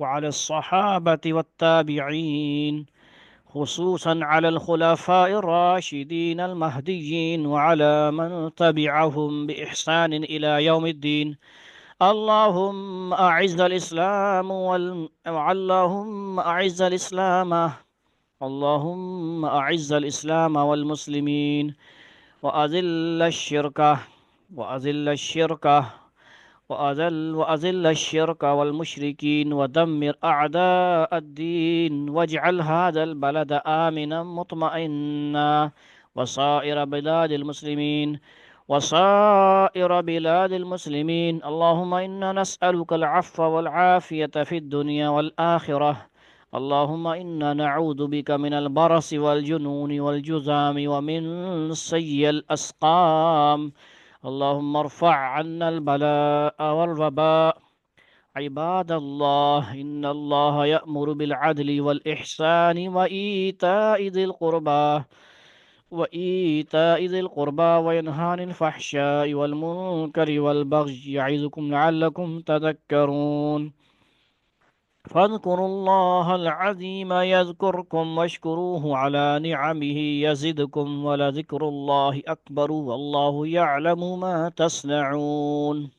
الصحابة والتابعين خصوصا على الخلفاء الراشدين المهديين وعلى من تبعهم بإحسان إلى يوم الدين اللهم أعز الإسلام اللهم أعز الإسلام اللهم أعز الإسلام والمسلمين وأذل الشرك وأذل الشرك وأذل الشرك والمشركين ودمر أعداء الدين واجعل هذا البلد آمنا مطمئنا وسائر بلاد المسلمين وسائر بلاد المسلمين اللهم إنا نسألك العفو والعافية في الدنيا والآخرة اللهم إنا نعوذ بك من البرص والجنون والجذام ومن سيء الأسقام اللهم ارفع عنا البلاء والوباء عباد الله إن الله يأمر بالعدل والإحسان وإيتاء ذي القربى وينهى عن الفحشاء والمنكر والبغي يعظكم لعلكم تذكرون فاذكروا الله العظيم يذكركم واشكروه على نعمه يزدكم ولذكر الله أكبر والله يعلم ما تصنعون